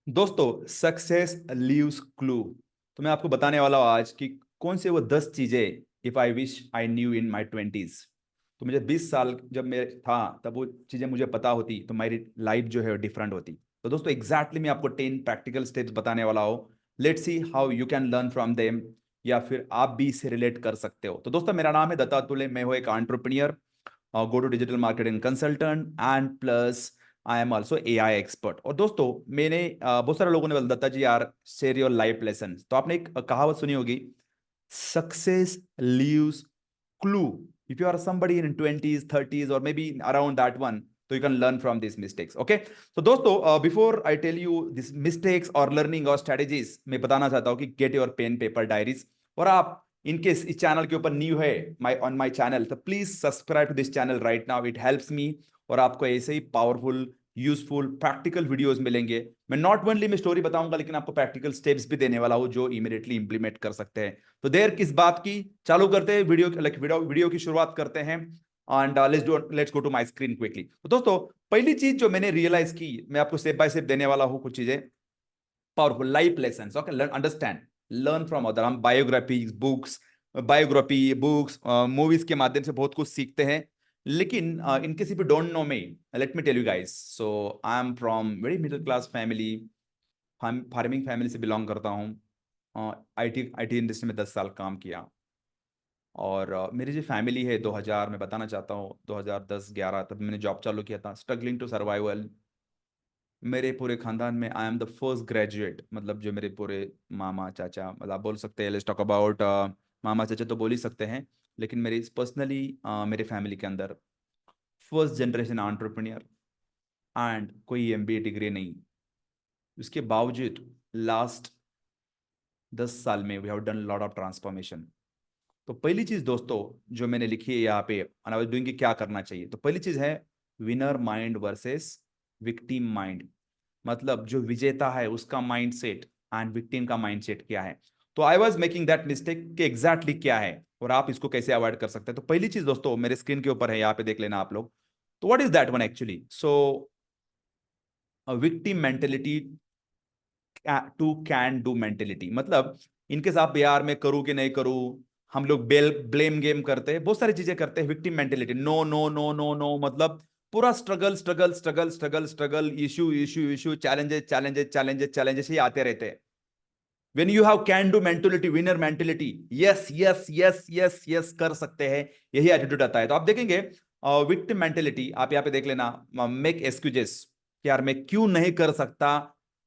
दोस्तों, success leaves clue. तो मैं आपको बताने वाला हूं आज कि कौन से वो 10 चीजें if I wish I new in my 20s। तो मुझे 20 साल जब मैं था तब वो चीजें मुझे पता होती तो मेरी लाइफ जो है डिफरेंट होती। तो दोस्तों एग्जैक्टली मैं आपको 10 प्रैक्टिकल स्टेप्स बताने वाला हूँ। Let's see how you can learn from them, या फिर आप भी इससे रिलेट कर सकते हो। तो दोस्तों मेरा नाम है दत्तातुल्य, मैं हूँ एक entrepreneur, go to digital marketing consultant and plus I am also AI expert. और दोस्तों मैंने बहुत सारे लोगों ने बोला दत्ता जी यार शेयर योर लाइफ लेसन। तो आपने एक कहावत सुनी होगी, success leaves clue. If you are somebody in 20s 30s or maybe around that one, so you can learn from these mistakes. Okay, so दोस्तों before I tell you this mistakes और learning और strategies, मैं बताना चाहता हूँ कि get your pen paper diaries. और आप इनकेस इस चैनल के ऊपर न्यू है माई ऑन माई चैनल, तो please subscribe to this channel right now, it helps me. और आपको ऐसे ही पावरफुल यूजफुल प्रैक्टिकल वीडियोस मिलेंगे। मैं नॉट ओनली मैं स्टोरी बताऊंगा, लेकिन आपको प्रैक्टिकल स्टेप्स भी देने वाला हूं जो इमीडिएटली इंप्लीमेंट कर सकते हैं। तो देर किस बात की, चालू करते हैं वीडियो, वीडियो की शुरुआत करते हैं। And let's go to my screen quickly. तो दोस्तों पहली चीज जो मैंने रियलाइज की, मैं आपको स्टेप बाय स्टेप देने वाला हूं कुछ चीजें, powerful life lesson. Okay, learn understand learn from other. हम बायोग्राफी बुक्स मूवीज के माध्यम से बहुत कुछ सीखते हैं। लेकिन इनके सिर्फ don't know me, let me tell you guys. So I am from very middle class family, farming family से बिलोंग करता हूँ। आईटी आईटी इंडस्ट्री में 10 साल काम किया। और मेरी जो फैमिली है 2000, मैं बताना चाहता हूँ 2010-11 तब मैंने जॉब चालू किया था, स्ट्रगलिंग टू सर्वाइवल। मेरे पूरे खानदान में I am the first graduate, मतलब जो मेरे पूरे मामा चाचा, मतलब आप बोल सकते हैं लेट्स टॉक अबाउट मामा चाचा तो बोल ही सकते हैं। लेकिन मेरी पर्सनली मेरे फैमिली के अंदर फर्स्ट जनरेशन एंटरप्रेन्योर, एंड कोई MBA डिग्री नहीं। उसके बावजूद लास्ट 10 साल में we have done lot of transformation. तो पहली चीज दोस्तों जो मैंने लिखी है यहाँ पे, आई वाज डूइंग, क्या करना चाहिए, तो पहली चीज है winner mind versus victim mind. मतलब जो विजेता है उसका माइंडसेट एंड विक्टिम का माइंडसेट क्या है। तो I was making that mistake कि एग्जैक्टली क्या है और आप इसको कैसे अवॉइड कर सकते हैं। तो पहली चीज दोस्तों मेरे स्क्रीन के ऊपर है, यहाँ पे देख लेना आप लोग। तो what is that one actually? So victim mentality to can do mentality, मतलब इनके साथ यार मैं करूं कि नहीं करूं, हम लोग ब्लेम गेम करते हैं, बहुत सारी चीजें करते हैं। Victim mentality, no no no no no, मतलब पूरा struggle struggle struggle struggle struggle, issue issue issue, challenges challenges challenges challenges ही आते रहते हैं। When you have can do mentality, winner mentality, yes yes yes yes yes कर सकते हैं, यही एटीट्यूड आता है। तो आप देखेंगे विक्टिम मेंटेलिटी, आप यहाँ पे देख लेना, मेक एक्सक्यूजेस, यार मैं क्यों नहीं कर सकता,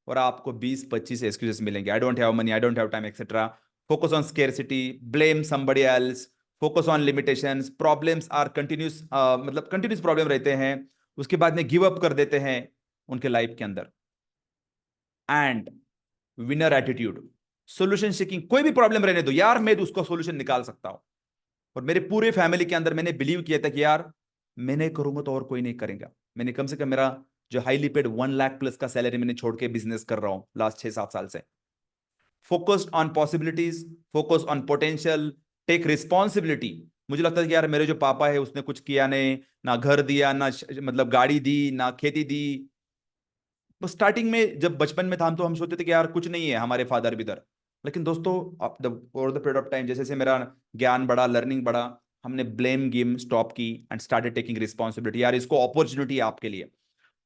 और आपको 20-25 एक्सक्यूजेस मिलेंगे, I don't have money, I don't have time etcetera. Focus on scarcity, blame somebody else, focus on limitations, problems are continuous, मतलब कंटिन्यूस प्रॉब्लम रहते हैं। उसके बाद में गिव अप कर देते हैं उनके लाइफ के अंदर। And winner attitude, solution seeking, कोई भी प्रॉब्लम रहने दो यार, मैं तो उसको सोल्यूशन निकाल सकता हूं। और मेरे पूरे फैमिली के अंदर मैंने बिलीव किया था कि यार मैं नहीं करूंगा तो और कोई नहीं करेगा। मैंने कम से कम मेरा जो हाईली पेड 1 लाख प्लस का सैलरी मैंने छोड़ के बिजनेस कर रहा हूं लास्ट 6-7 साल से। Focused on possibilities, focus on potential, take responsibility. मुझे लगता है कि यार मेरे जो पापा है उसने कुछ किया नहीं, ना घर दिया, ना मतलब गाड़ी दी, ना खेती दी। तो स्टार्टिंग में जब बचपन में था हम, तो हम सोचते थे कि यार कुछ नहीं है हमारे फादर बिदर। लेकिन दोस्तों over the period of time, जैसे जैसे मेरा ज्ञान बढ़ा, लर्निंग बढ़ा, हमने ब्लेम गेम स्टॉप की एंड स्टार्टेड टेकिंग रिस्पॉन्सिबिलिटी। यार इसको अपॉर्चुनिटी है आपके लिए,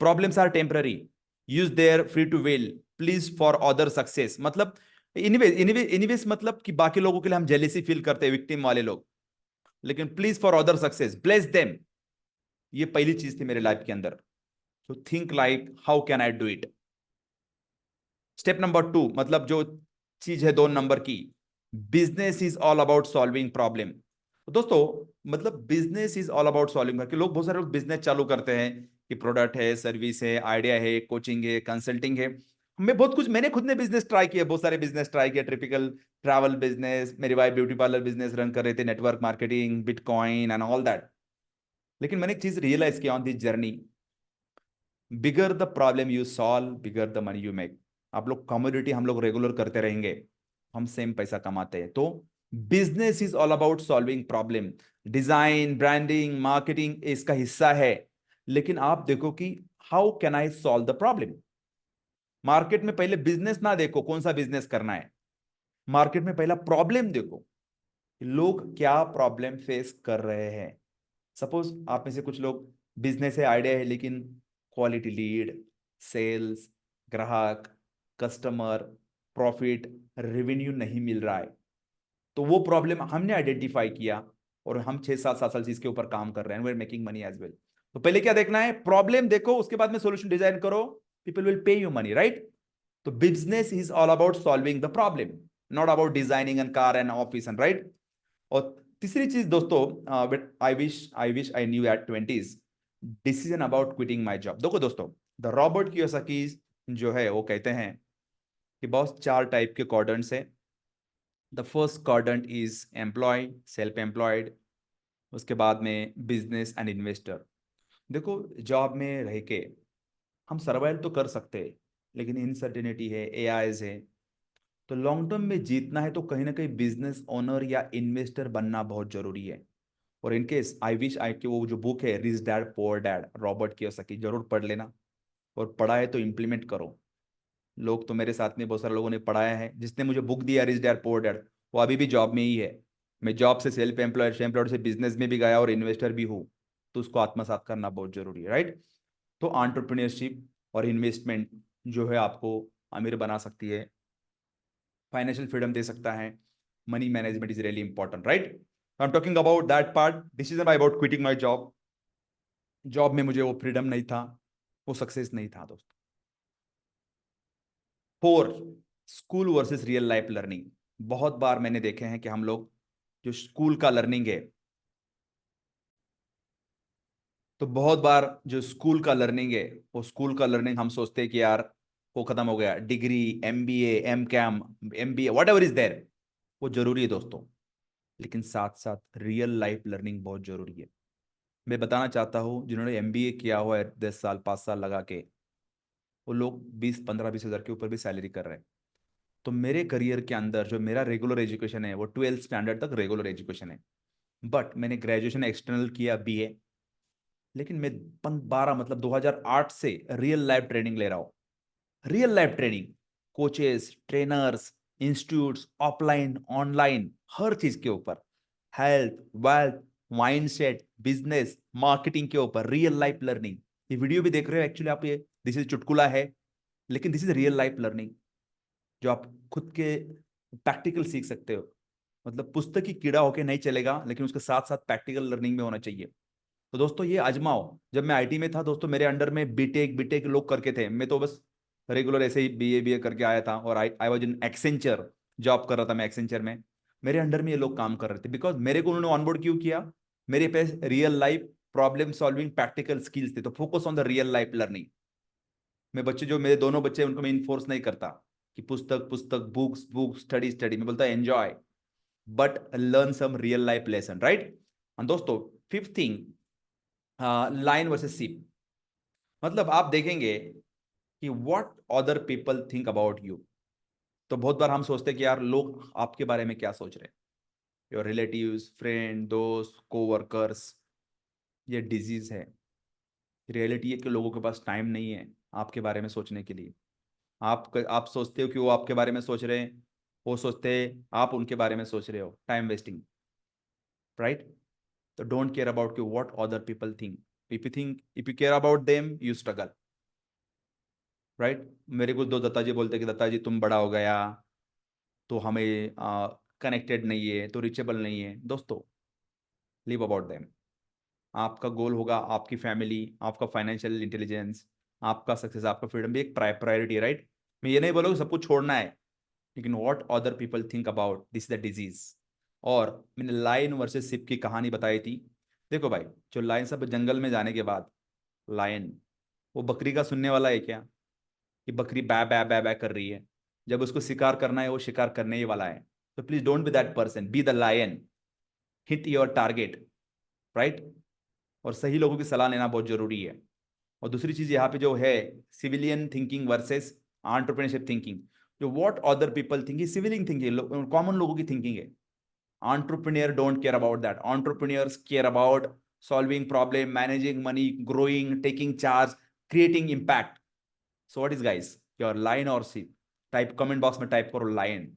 problems are temporary, use their free to will, please for other success. मतलब इनिवेज मतलब कि बाकी लोगों के लिए हम जेलेसी फील करते हैं, विक्टिम वाले लोग, लेकिन please for other success, bless them. ये पहली चीज थी मेरे लाइफ के अंदर। तो think like how can I do it. Step number 2, मतलब जो चीज है 2 नंबर की, business is all about solving problem. दोस्तों मतलब business is all about solving, कि लोग, बहुत सारे लोग बिजनेस चालू करते हैं कि प्रोडक्ट है, सर्विस है, आइडिया है, कोचिंग है, कंसल्टिंग है। मैं बहुत कुछ, मैंने खुद ने बिजनेस ट्राई किया, बहुत सारे बिजनेस ट्राई किया, टिपिकल ट्रैवल बिजनेस, मेरी wife beauty parlour business run कर रहे थे, network marketing, bitcoin and all that. लेकिन मैंने एक चीज रियलाइज किया on this journey, bigger the problem you solve, bigger the money you make. आप लोग कमोडिटी हम लोग रेगुलर करते रहेंगे, हम सेम पैसा कमाते हैं। तो business is all about solving problem. Design, branding, marketing इसका हिस्सा है, लेकिन आप देखो कि how can I solve the problem. Market में पहले बिजनेस ना देखो कौन सा बिजनेस करना है, मार्केट में पहला प्रॉब्लम देखो, लोग क्या प्रॉब्लम फेस कर रहे हैं। सपोज आप में से कुछ लोग बिजनेस है, आइडिया है, लेकिन क्वालिटी लीड, सेल्स, ग्राहक, कस्टमर, प्रॉफिट, रेवेन्यू नहीं मिल रहा है। तो वो प्रॉब्लम हमने आइडेंटिफाई किया और हम 6-7 साल से इसके ऊपर काम कर रहे हैं, we are making money as well. तो पहले क्या देखना है, प्रॉब्लम देखो, उसके बाद में सॉल्यूशन डिजाइन करो, people will pay you money, right. तो business is all about solving the problem, not about designing an car and office and, right. और तीसरी चीज दोस्तों, but I wish I knew at 20s, decision about quitting my job. देखो दोस्तों, the Robert Kiyosaki जो है वो कहते हैं कि बहुत 4 टाइप के क्वाड्रेंट्स है। The first quadrant is employ, self employed, उसके बाद में बिजनेस एंड इन्वेस्टर। देखो, जॉब में रह के हम सर्वाइव तो कर सकते हैं, लेकिन इनसर्टेनिटी है, एआईज है। तो लॉन्ग टर्म में जीतना है तो कहीं ना कहीं बिजनेस ओनर या इन्वेस्टर बनना बहुत जरूरी है। और इनकेस आई विश आई के वो जो बुक है rich dad poor dad, Robert Kiyosaki, जरूर पढ़ लेना। और पढ़ा है तो इम्प्लीमेंट करो। लोग तो मेरे साथ में बहुत सारे लोगों ने पढ़ाया है, जिसने मुझे बुक दिया रिच डैड पुअर डैड, वो अभी भी जॉब में ही है। मैं जॉब से सेल्फ एम्प्लॉयड से बिजनेस में भी गया और इन्वेस्टर भी हूँ। तो उसको आत्मसात करना बहुत जरूरी है, राइट। तो एंटरप्रेन्योरशिप और इन्वेस्टमेंट जो है आपको अमीर बना सकती है, फाइनेंशियल फ्रीडम दे सकता है, money management is really important, right. I am talking about that part, decision about quitting my job. Job में मुझे वो फ्रीडम नहीं था, वो सक्सेस नहीं था दोस्तों। 4, school versus real life learning. बहुत बार मैंने देखे हैं कि हम लोग जो स्कूल का लर्निंग है, तो बहुत बार जो स्कूल का लर्निंग है, वो स्कूल का लर्निंग हम सोचते हैं कि यार वो खत्म हो गया, degree, MBA, M MBA, whatever is there, वो जरूरी है दोस्तों। लेकिन साथ साथ रियल लाइफ लर्निंग बहुत जरूरी है। मैं बताना चाहता हूँ, जिन्होंने एमबीए किया हुआ है 10 साल 5 साल लगा के, वो लोग 20-15-20 हज़ार के ऊपर भी सैलरी कर रहे हैं। तो मेरे करियर के अंदर जो मेरा रेगुलर एजुकेशन है वो 12th स्टैंडर्ड तक रेगुलर एजुकेशन है। बट मैंने ग्रेजुएशन एक्सटर्नल किया, बीए। लेकिन मैं 12 मतलब 2008 से रियल लाइफ ट्रेनिंग ले रहा हूँ। Real life training, coaches, trainers, institutes, offline online, हर चीज के ऊपर, health, wealth, mindset, business, marketing के ऊपर रियल लाइफ लर्निंग। ये वीडियो भी देख रहे हो एक्चुअली आप, ये दिस इज चुटकुला है, लेकिन this is real life learning, जो आप खुद के प्रैक्टिकल सीख सकते हो। मतलब पुस्तक की कीड़ा होके नहीं चलेगा, लेकिन उसके साथ साथ प्रैक्टिकल लर्निंग में होना चाहिए। तो दोस्तों ये आजमाओ। जब मैं आईटी में था दोस्तों, मेरे अंडर में बीटेक बीटेक लोग करके थे, मैं तो बस रेगुलर ऐसे ही बीए करके आया था। और I I was in Accenture, job कर रहा था मैं एक्सेंचर में। मेरे अंडर में ये लोग काम कर रहे थे, बिकॉज मेरे को उन्होंने ऑनबोर्ड क्यों किया, मेरे पास real life problem solving practical skills थे। तो focus on the real life learning. मैं बच्चे जो मेरे दोनों बच्चे उनको मैं इन्फोर्स नहीं करता कि पुस्तक पुस्तक, बुक्स बुक्स, स्टडी स्टडी। मैं बोलता enjoy, but learn some real life lesson, right. और दोस्तों, fifth thing, lion versus sheep. मतलब आप देखेंगे कि what other people think about you. तो बहुत बार हम सोचते हैं कि यार लोग आपके बारे में क्या सोच रहे हैं, योर रिलेटिव्स, फ्रेंड, दोस्त, कोवर्कर्स। ये डिजीज है। रियलिटी है कि लोगों के पास टाइम नहीं है आपके बारे में सोचने के लिए। आप सोचते हो कि वो आपके बारे में सोच रहे हैं, वो सोचते हैं आप उनके बारे में सोच रहे हो, टाइम वेस्टिंग, राइट। तो डोंट केयर अबाउट कि what other people think. If you care about them, you struggle, right. मेरे कुछ दो दत्ताजी बोलते हैं कि दत्ताजी तुम बड़ा हो गया तो हमें कनेक्टेड नहीं है, तो रिचेबल नहीं है। दोस्तों, लिव अबाउट देम। आपका गोल होगा आपकी फैमिली, आपका फाइनेंशियल इंटेलिजेंस, आपका सक्सेस, आपका फ्रीडम भी एक प्रायोरिटी है, राइट। मैं ये नहीं बोलूँगा सब कुछ छोड़ना है, लेकिन what other people think about this the disease. और मैंने लायन वर्सेस सिप की कहानी बताई थी। देखो भाई, जो लायन सब जंगल में जाने के बाद, लायन वो बकरी का सुनने वाला है क्या, कि बकरी बै बै बै बै कर रही है। जब उसको शिकार करना है वो शिकार करने ही वाला है। तो please don't be that person, be the lion, hit your target, right. और सही लोगों की सलाह लेना बहुत जरूरी है। और दूसरी चीज यहाँ पे जो है, civilian thinking versus entrepreneurship thinking. जो what other people think, civilian thinking common लोगों की थिंकिंग है। Entrepreneur don't care about that, entrepreneurs care about solving problem, managing money, growing, taking charge, creating impact. So what is guys, your line और सी, type comment box में type करो line,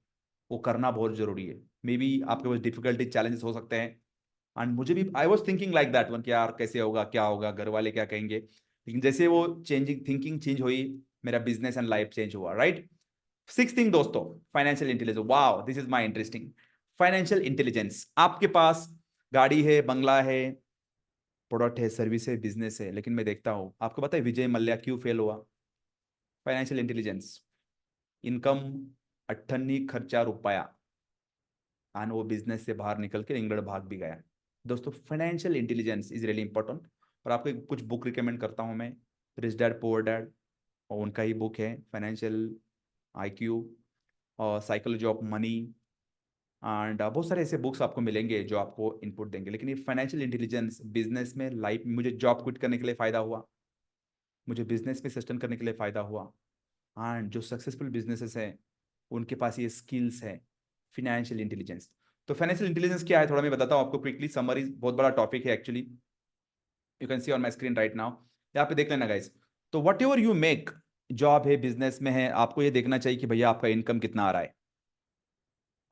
वो करना बहुत जरूरी है। मे बी आपके पास डिफिकल्टी चैलेंजेस हो सकते हैं, एंड मुझे भी I was thinking like that one कि यार कैसे होगा, क्या होगा, घर वाले क्या कहेंगे, लेकिन जैसे वो चेंजिंग थिंकिंग चेंज हुई, मेरा बिजनेस एंड लाइफ चेंज हुआ, राइट। सिक्स थिंग दोस्तों, financial intelligence. Wow, this is my interesting. Financial intelligence, आपके पास गाड़ी है, बंगला है, प्रोडक्ट है, सर्विस है, बिजनेस है, लेकिन मैं देखता हूं, आपको पता है विजय मल्ल्या क्यों फेल हुआ? फाइनेंशियल इंटेलिजेंस, इनकम 98 खर्चा रुपया, एंड वो बिजनेस से बाहर निकल के इंग्लैंड भाग भी गया। दोस्तों financial intelligence is really important. और आपको कुछ बुक रिकमेंड करता हूं मैं, रिच डैड पुअर डैड, और उनका ही बुक है फाइनेंशियल आईक्यू और साइकोलॉजी ऑफ मनी, एंड बहुत सारे ऐसे बुक्स आपको मिलेंगे जो आपको इनपुट देंगे। लेकिन ये फाइनेंशियल इंटेलिजेंस बिजनेस में, लाइफ में, मुझे जॉब क्विट करने के लिए फायदा हुआ, मुझे बिजनेस में सस्टेन करने के लिए फायदा हुआ, एंड जो सक्सेसफुल बिजनेसेस हैं उनके पास ये स्किल्स है, फाइनेंशियल इंटेलिजेंस। तो फाइनेंशियल इंटेलिजेंस क्या है, थोड़ा मैं बताता हूँ आपको क्विकली, समरी, बहुत बड़ा टॉपिक है actually. You can see on my screen right now, यहाँ पे देख लेना गाइस। तो what ever you make, job है, बिजनेस में है, आपको ये देखना चाहिए कि भैया आपका इनकम कितना आ रहा है।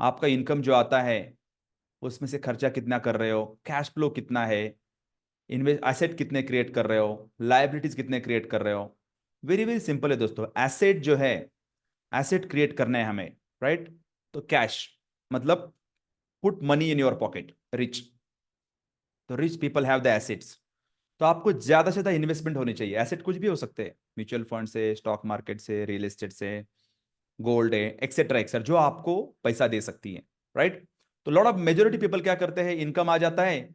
आपका इनकम जो आता है उसमें से खर्चा कितना कर रहे हो, कैश फ्लो कितना है, इन्वेस्ट एसेट कितने क्रिएट कर रहे हो, लाइबिलिटीज कितने क्रिएट कर रहे हो। वेरी वेरी सिंपल है दोस्तों, एसेट जो है, एसेट क्रिएट करना है हमें, राइट। तो कैश मतलब put money in your pocket, rich, तो rich people have the assets. तो आपको ज्यादा से ज्यादा इन्वेस्टमेंट होनी चाहिए। एसेट कुछ भी हो सकते हैं, म्यूचुअल फंड से, स्टॉक मार्केट से, रियल एस्टेट से, गोल्ड है, एक्सेट्रा एक्सेट्रा, जो आपको पैसा दे सकती है, राइट। तो लॉट ऑफ मेजोरिटी पीपल क्या करते हैं, इनकम आ जाता है,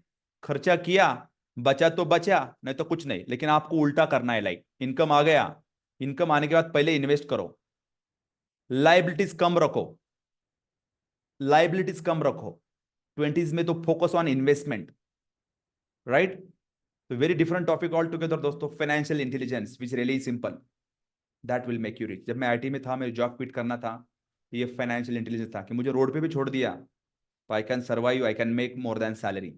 खर्चा किया, बचा तो बचा, नहीं तो कुछ नहीं। लेकिन आपको उल्टा करना है, लाइक इनकम आ गया, इनकम आने के बाद पहले इन्वेस्ट करो, लाइबिलिटीज कम रखो, लाइबिलिटीज कम रखो, ट्वेंटीज में तो फोकस ऑन इन्वेस्टमेंट, राइट। तो very different topic all together दोस्तों, financial intelligence which really simple, that will make you rich. जब मैं आईटी में था, मेरे जॉब क्विट करना था, ये फाइनेंशियल इंटेलिजेंस था कि मुझे रोड पे भी छोड़ दिया, तो I can survive, I can make more than salary.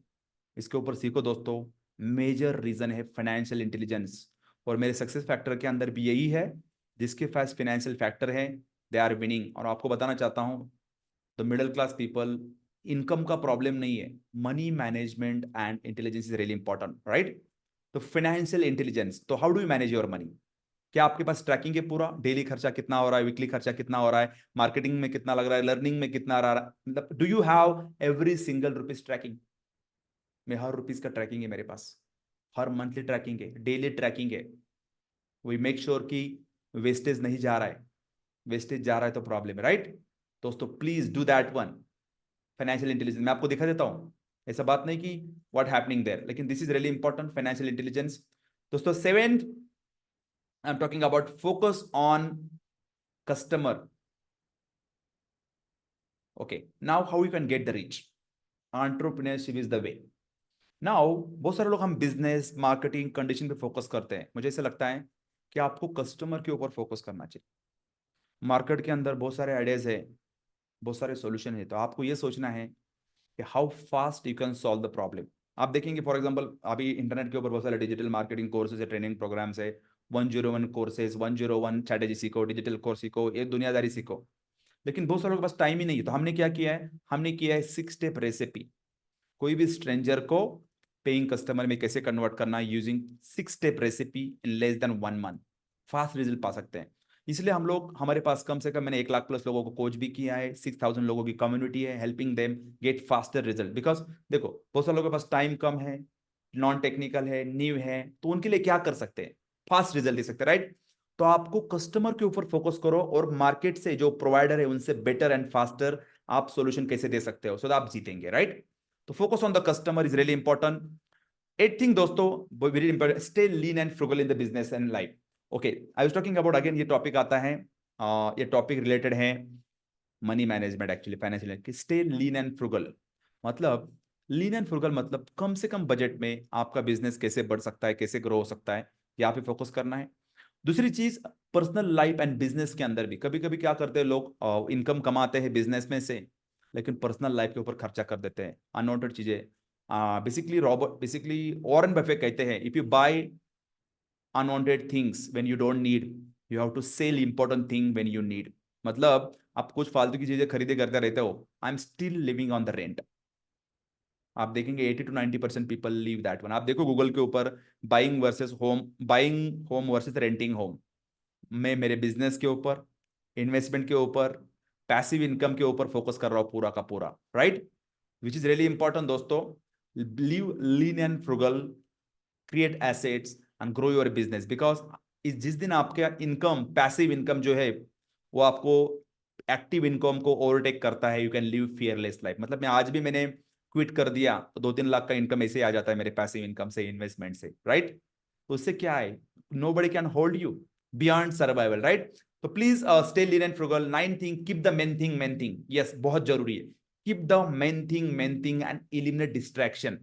इसके ऊपर सीखो दोस्तों, मेजर रीजन है फाइनेंशियल इंटेलिजेंस। और मेरे सक्सेस फैक्टर के अंदर भी यही है, जिसके पास फाइनेंशियल फैक्टर है, दे आर विनिंग। और आपको बताना चाहता हूं, the middle class people, income का प्रॉब्लम नहीं है, money management and intelligence is really important, right. तो फाइनेंशियल इंटेलिजेंस, तो how do you manage your money? क्या आपके पास ट्रैकिंग है पूरा, डेली खर्चा कितना हो रहा है, वीकली खर्चा कितना हो रहा है, मार्केटिंग में कितना लग रहा है, लर्निंग में कितना रहा है, मतलब do you have every single rupees tracking? में हर रुपीज का ट्रैकिंग है मेरे पास, हर मंथली ट्रैकिंग है, डेली ट्रैकिंग है। वी मेक श्योर कि वेस्टेज नहीं जा रहा है, वेस्टेज जा रहा है तो प्रॉब्लम है, राइट। दोस्तों please do that one, financial intelligence मैं आपको दिखा देता हूं, ऐसा बात नहीं कि व्हाट हैपनिंग देयर, लेकिन this is really important, financial intelligence. दोस्तों seventh, I am talking about focus on customer. Okay, now how you can get the rich, entrepreneurship is the way. Now बहुत सारे लोग हम बिजनेस, मार्केटिंग, कंडीशन पे फोकस करते हैं, मुझे ऐसा लगता है कि आपको कस्टमर के ऊपर फोकस करना चाहिए। मार्केट के अंदर बहुत सारे आइडियाज है, बहुत सारे सॉल्यूशन है, तो आपको ये सोचना है कि how fast you can solve the problem. आप देखेंगे फॉर एग्जांपल, अभी इंटरनेट के ऊपर बहुत सारे डिजिटल मार्केटिंग कोर्सेज है, ट्रेनिंग प्रोग्राम्स है, 101 कोर्सेज, 101 स्ट्रैटेजी सीखो, डिजिटल कोर्स सीखो, ये दुनियादारी सीखो। लेकिन बहुत सारे लोगों के पास टाइम ही नहीं है, तो हमने क्या किया है, हमने किया है 6 स्टेप रेसिपी। कोई भी स्ट्रेंजर को पेइंग कस्टमर में कैसे कन्वर्ट करना है, using 6 step recipe in less than 1 month, fast result पा सकते हैं। इसलिए हम लोग, हमारे पास कम से कम, मैंने 1 लाख प्लस लोगों को कोच भी किया है, 6,000 लोगों की कम्युनिटी है, helping them get faster result. Because देखो, बहुत सारे लोगों के पास टाइम कम है, नॉन टेक्निकल है, न्यू है, तो उनके लिए क्या कर सकते हैं, फास्ट रिजल्ट दे सकते हैं, राइट। तो आपको कस्टमर के ऊपर फोकस करो, और मार्केट से जो प्रोवाइडर है उनसे बेटर एंड फास्टर आप सोल्यूशन कैसे दे सकते हो, सो आप जीतेंगे, राइट। तो focus on the customer is really important. Eight thing दोस्तों, very important, stay lean and frugal in the business and life. Okay, I was talking about, again ये टॉपिक आता है, ये टॉपिक रिलेटेड है money management, actually financial, कि stay lean and frugal. मतलब lean and frugal मतलब कम से कम बजट में आपका बिजनेस कैसे बढ़ सकता है, कैसे ग्रो हो सकता है, यहाँ पे फोकस करना है। दूसरी चीज, पर्सनल लाइफ एंड बिजनेस के अंदर भी कभी कभी क्या करते हैं लोग, इनकम कमाते हैं बिजनेस में से, लेकिन पर्सनल लाइफ के ऊपर खर्चा कर देते हैं, अनवांटेड चीजें। बेसिकली वॉरेन बफेट कहते हैं, if you buy unwanted things when you don't need, you have to sell important thing when you need. मतलब आप कुछ फालतू की चीजें खरीदे करते रहते हो, I am still living on the rent. आप देखेंगे 80 to 90% people leave that one. आप देखो गूगल के ऊपर, buying home versus renting home. मैं मेरे बिजनेस के ऊपर, इन्वेस्टमेंट के ऊपर, पैसिव इनकम के ऊपर फोकस कर रहा हूं पूरा का पूरा, right, which is really important दोस्तों। Live lean and frugal, create assets and grow your business, because जिस दिन आपके इनकम, पैसिव इनकम जो है वो आपको एक्टिव इनकम को ओवरटेक करता है, you can live fearless life. मतलब मैं आज भी मैंने क्विट कर दिया तो 2-3 लाख का इनकम ऐसे ही आ जाता है मेरे पैसिव इनकम से, इन्वेस्टमेंट से, राइट। तो उससे क्या है, nobody can hold you beyond survival, right. तो please stay lean and frugal. 9 thing, keep the main thing, yes बहुत जरूरी है। Keep the main thing and eliminate distraction.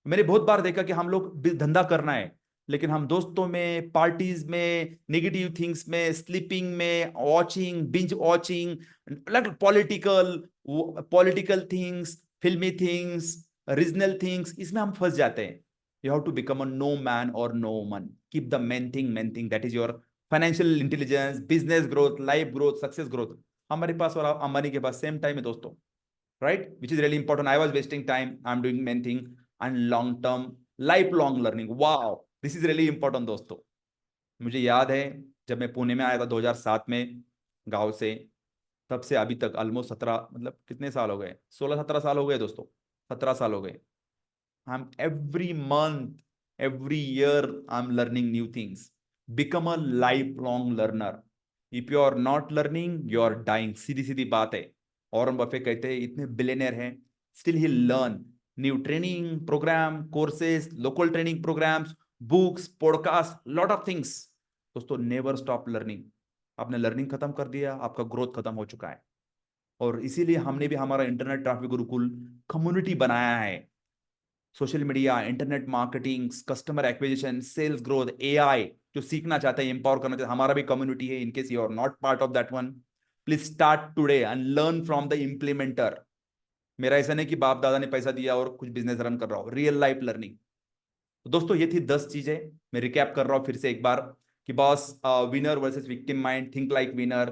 मैंने बहुत बार देखा कि हम लोग धंधा करना है, लेकिन हम दोस्तों में, पार्टीज में, नेगेटिव थिंग्स में, स्लीपिंग में, watching, binge watching, like political things, फिल्मी थिंग्स, रीजनल थिंग्स, इसमें हम फंस जाते हैं। You have to become a no man और no woman. Keep the main thing that is your financial intelligence, business growth, life growth, success growth. हमारे पास और अंबानी के पास सेम टाइम है दोस्तों, right, which is really important. I was wasting time, I'm doing main thing, and long term lifelong learning, wow, this is really important दोस्तों। मुझे याद है जब मैं पुणे में आया था 2007 में गांव से, तब से अभी तक ऑलमोस्ट 17, मतलब कितने साल हो गए, 16-17 साल हो गए दोस्तों, 17 साल हो गए। I am every month, every year I am learning new things. Become a life long learner. If you are not learning you are dying, सीधी सीधी बात है। वॉरेन बफे कहते हैं इतने बिलियनर हैं, still he learn new training program, courses, local training programs, books, podcast, lot of things. दोस्तों never stop learning. आपने लर्निंग खत्म कर दिया, आपका ग्रोथ खत्म हो चुका है। और इसीलिए हमने भी हमारा इंटरनेट ट्रैफिक गुरुकुल कम्युनिटी बनाया है। Social media, internet marketing, customer acquisition, sales growth, AI, जो सीखना चाहते हैं, एम्पावर करना चाहते हैं, हमारा भी कम्युनिटी है। In case you are not part of that one, please start today and learn from the implementer. मेरा ऐसा नहीं कि बाप दादा ने पैसा दिया और कुछ बिजनेस रन कर रहा हूं, रियल लाइफ लर्निंग। तो दोस्तों ये थी 10 चीजें। मैं रिकैप कर रहा हूं फिर से एक बार कि boss, winner versus victim mind, think like winner,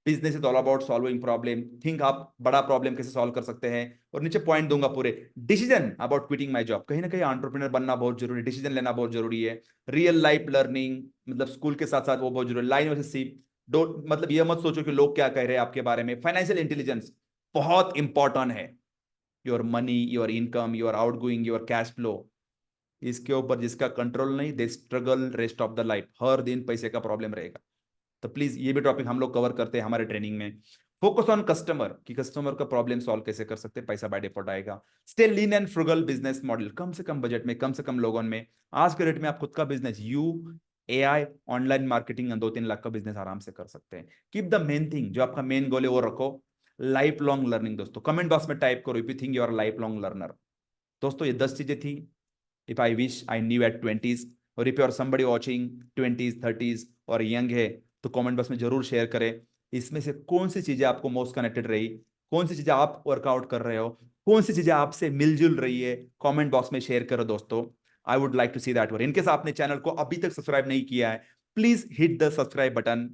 business is all about solving problem, think आप बड़ा प्रॉब्लम कैसे सॉल्व कर सकते हैं। और नीचे पॉइंट दूंगा पूरे, decision about quitting my job, कहीं ना कहीं एंटरप्रेन्योर बनना बहुत जरूरी है, डिसीजन लेना बहुत जरूरी है। रियल लाइफ लर्निंग, मतलब स्कूल के साथ साथ वो बहुत जरूरी है। लाइन वर्सेस सी, डो मतलब ये मत सोचो कि लोग क्या कह रहे हैं आपके बारे में। फाइनेंशियल इंटेलिजेंस बहुत इंपॉर्टेंट है। Your money, your income, your outgoing, your cash flow, इसके ऊपर जिसका कंट्रोल नहीं, they struggle rest of the life, हर दिन पैसे का प्रॉब्लम रहेगा। तो प्लीज ये भी टॉपिक हम लोग कवर करते हैं हमारे ट्रेनिंग में। फोकस ऑन कस्टमर, कि कस्टमर का प्रॉब्लम सॉल्व कैसे कर सकते हैं, पैसा बाय डिफॉल्ट आएगा। Stay lean and frugal business model, कम से कम बजट में, कम से कम लोगों में। आज के रेट में आप खुद का business, you, AI, online marketing, 2-3 lakh का बिजनेस आराम से कर सकते हैं। कीप द मेन थिंग, जो आपका मेन गोल है वो रखो। लाइफ लॉन्ग लर्निंग दोस्तों, कमेंट बॉक्स में टाइप करो if you think you our life long learner. दोस्तों ये 10 चीजें थी। if I wish I knew at 20s, और if you are somebody watching 20s 30s और यंग है, तो कमेंट बॉक्स में जरूर शेयर करें इसमें से कौन सी चीजें आपको मोस्ट कनेक्टेड रही, कौन सी चीजें आप वर्कआउट कर रहे हो, कौन सी चीजें आपसे मिलजुल रही है, कमेंट बॉक्स में शेयर करो दोस्तों। I would like to see that where. In case आपने चैनल को अभी तक सब्सक्राइब नहीं किया है, please hit the subscribe button,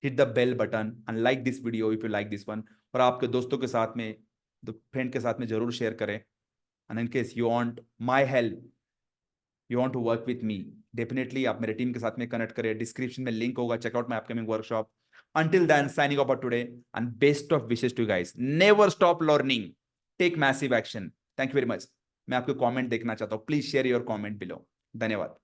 hit the bell button and like this video if you like this one. और आपके दोस्तों के साथ में, फ्रेंड के साथ में जरूर शेयर करें। And in case you want my help, you want to work with me, definitely आप मेरे टीम के साथ में कनेक्ट करें। डिस्क्रिप्शन में लिंक होगा, check out my upcoming workshop. Until then, signing off for today, and best of wishes to you guys. Never stop learning. Take massive action. Thank you very much. मैं आपके comment देखना चाहता हूँ, please share your comment below. धन्यवाद।